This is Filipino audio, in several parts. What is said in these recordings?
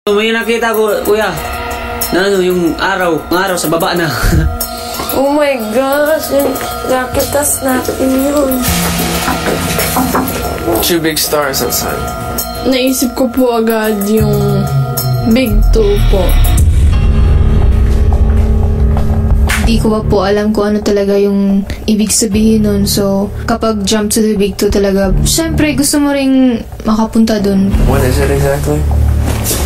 May nakita ko, kuya, na ano, yung araw sa baba na. Oh my gosh, nakita natin yun. Two big stars outside. Naisip ko po agad yung Big 2 po. Di ko pa po alam kung ano talaga yung ibig sabihin nun. So, kapag jump to the Big 2 talaga, syempre gusto mo ring makapunta dun. What is it exactly?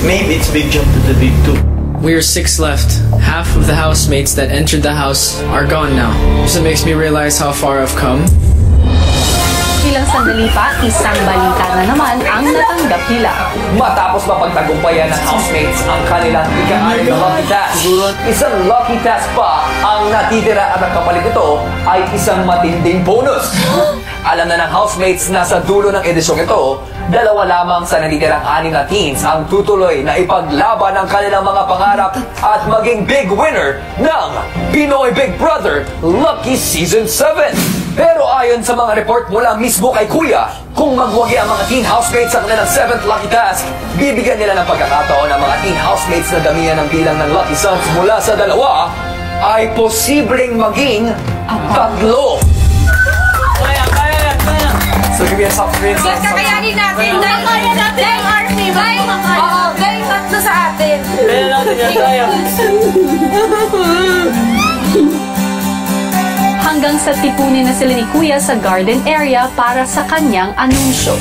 Maybe it's big jump to the Big 2. We are 6 left. Half of the housemates that entered the house are gone now. So it makes me realize how far I've come. Ilang sandali pa, isang balita na naman ang natanggap nila. Matapos mapagtagumpayan ng housemates ang kanilang ika-anim na lucky task, isang lucky task pa ang natitira at ang kapalit nito ay isang matinding bonus. Alam na ng housemates na sa dulo ng edisyong ito, dalawa lamang sa natitirang 6 na teams ang tutuloy na ipaglaban ang kanilang mga pangarap at maging big winner ng Pinoy Big Brother Lucky Season 7. Pero ayon sa mga report mula mismo kay Kuya, kung magwagi ang mga teen housemates sa kanilang 7th lucky task, bibigyan nila ng pagkakataon ang mga teen housemates na damihan ng bilang ng lucky sons mula sa 2 ay posibleng maging 3. So give me a soft drink. Yes, kakayanin natin! Kaya natin! Army! Oo, dahil 3 sa atin! Kaya natin yan, kaya. Hanggang sa tipunin na sila ni Kuya sa garden area para sa kanyang anunsyo.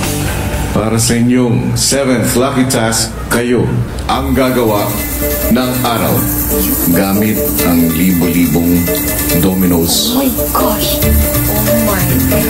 Para sa inyong 7th lucky task, kayo ang gagawa ng araw gamit ang libo-libong dominoes. Oh my gosh! Oh my God!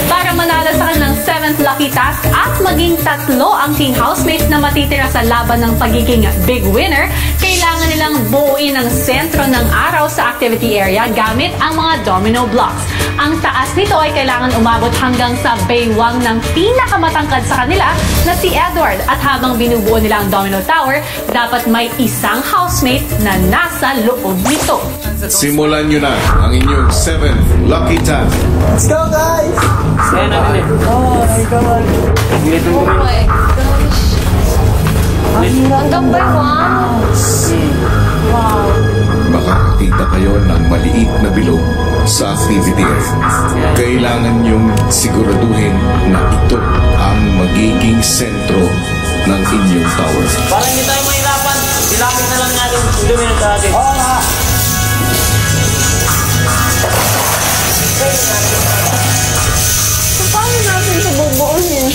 Para manalo sa kanilang 7th lucky task at maging 3 ang teen housemates na matitira sa laban ng pagiging big winner, kailangan nilang buuin ang sentro ng araw sa activity area gamit ang mga domino blocks. Ang taas nito ay kailangan umabot hanggang sa baywang ng pinakamatangkad sa kanila na si Edward. At habang binubuo nila ang domino tower, dapat may isang housemate na nasa loob nito. Simulan nyo na ang inyong 7th lucky task. Let's go, guys! Kaya natin eh. Oh my gosh! Hanggang baywang! Wow! Makakakita kayo ng maliit na bilog sa activity area. Kailangan nyong siguraduhin na ito ang magiging sentro ng inyong tower. Para hindi tayo mahirapan, silapin na lang natin yung domino sa atin. So, paano natin ito bubuunin?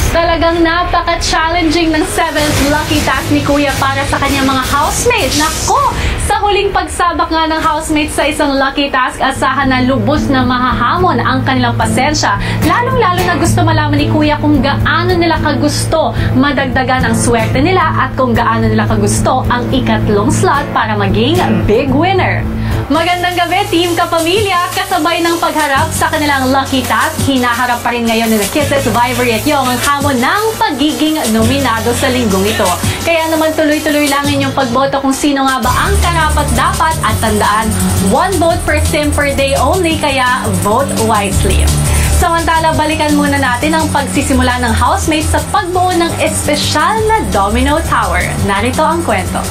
Talagang napaka-challenging ng 7th lucky task ni Kuya para sa kanyang mga housemates. Nako! Sa huling pagsabak nga ng housemates sa isang lucky task, asahan na lubos na mahahamon ang kanilang pasensya. Lalong-lalo na gusto malaman ni Kuya kung gaano nila kagusto madagdagan ang swerte nila at kung gaano nila kagusto ang 3 slot para maging big winner. Magandang gabi, Team Kapamilya! Kasabay ng pagharap sa kanilang lucky task, hinaharap pa rin ngayon ni Kisses, Vibery at Yong ang hamon ng pagiging nominado sa linggong ito. Kaya naman tuloy-tuloy lang inyong pagboto kung sino nga ba ang karapat-dapat at tandaan, 1 vote per sim per day only, kaya vote wisely. Samantala, balikan muna natin ang pagsisimula ng housemates sa pagbuo ng espesyal na domino tower. Narito ang kwento.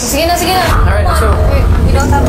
Sige na, sige na! Alright, let's go. We don't have